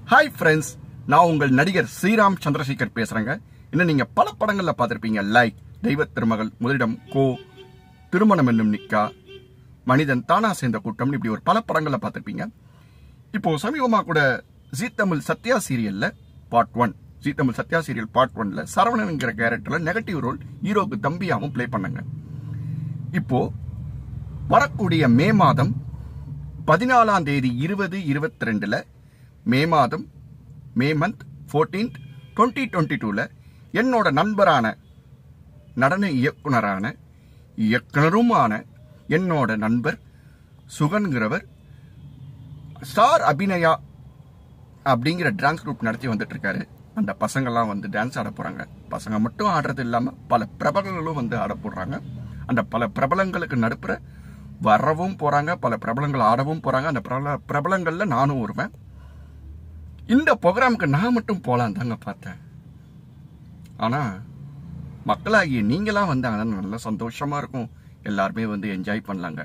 Hi friends, நான் உங்கள் நடிகர் ஸ்ரீராம் சந்திரசேகர் பேசுறேங்க. இன்னும் நீங்க பல படங்கள்ல பார்த்திருப்பீங்க. லைக் தெய்வ திருமகள், முதலிடம், கோ, திருமணம் என்னும் நிக்கா, மனிதன் தானா சேர்ந்த கூட்டம், இப்படி ஒரு பல படங்கள்ல பார்த்திருப்பீங்க. இப்போ சமீபமா கூட ஜீ தமிழ் சத்யா சீரியல்ல பார்ட் 1, ஜீ தமிழ் சத்யா சீரியல் பார்ட் 1ல சரவணன்ங்கிற கேரக்டர்ல நெகட்டிவ் ரோல் ஹீரோக்கு தம்பியாவும் பிளே பண்ணாங்க. இப்போ வரக்கூடிய மே மாதம் 14ஆம் தேதி 2022ல மே மந்த் 14th 2022ல என்னோட நண்பரான நடன இயக்குனருமான என்னோட நண்பர் சுகன்கிறவர் ஸ்டார் அபிநயா அப்படிங்கிற டான்ஸ் குரூப் நடத்தி வந்துட்டு இருக்காரு. அந்த பசங்கள்லாம் வந்து டான்ஸ் ஆட போறாங்க. பசங்க மட்டும் ஆடுறது இல்லாம பல பிரபலங்களும் வந்து ஆட போடுறாங்க. அந்த பல பிரபலங்களுக்கு நடுப்புற வரவும் போறாங்க, பல பிரபலங்கள் ஆடவும் போறாங்க. அந்த பிரபலங்கள்ல நானும் வருவேன். இந்த ப்ரோக்ராமுக்கு நான் மட்டும் போலாம் தாங்க பார்த்தேன். ஆனா மக்களாகிய நீங்களாம் வந்தாங்கன்னா நல்லா சந்தோஷமா இருக்கும். எல்லாருமே வந்து என்ஜாய் பண்ணலாங்க.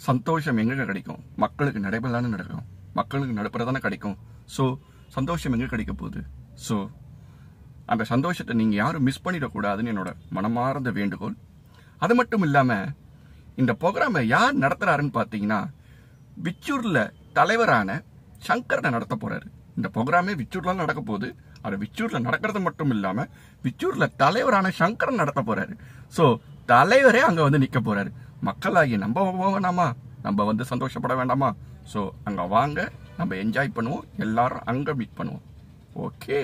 சந்தோஷம் எங்க கிடைக்கும்? மக்களுக்கு நடைபெறலான்னு நடக்கும். மக்களுக்கு நடுப்புறதானே கிடைக்கும். ஸோ சந்தோஷம் எங்க கிடைக்க போகுது? ஸோ அந்த சந்தோஷத்தை நீங்க யாரும் மிஸ் பண்ணிடக்கூடாதுன்னு என்னோட மனமார்ந்த வேண்டுகோள். அது மட்டும் இல்லாம இந்த ப்ரோக்ராமை யார் நடத்துறாருன்னு பார்த்தீங்கன்னா, விச்சூர்ல தலைவரான சங்கரனை நடத்த போறாரு. இந்த ப்ரோக்ராமே விச்சூர்ல நடக்க போகுது. அது விச்சூர்ல நடக்கிறது மட்டும் இல்லாம விச்சூர்ல தலைவரான சங்கரன் நடத்த போறாரு. ஸோ தலைவரே அங்க வந்து நிக்க போறாரு. மக்களாகிய நம்ம வேணாமா? நம்ம வந்து சந்தோஷப்பட வேண்டாமா? ஸோ அங்க வாங்க, நம்ம என்ஜாய் பண்ணுவோம். எல்லாரும் அங்க மீட் பண்ணுவோம். ஓகே.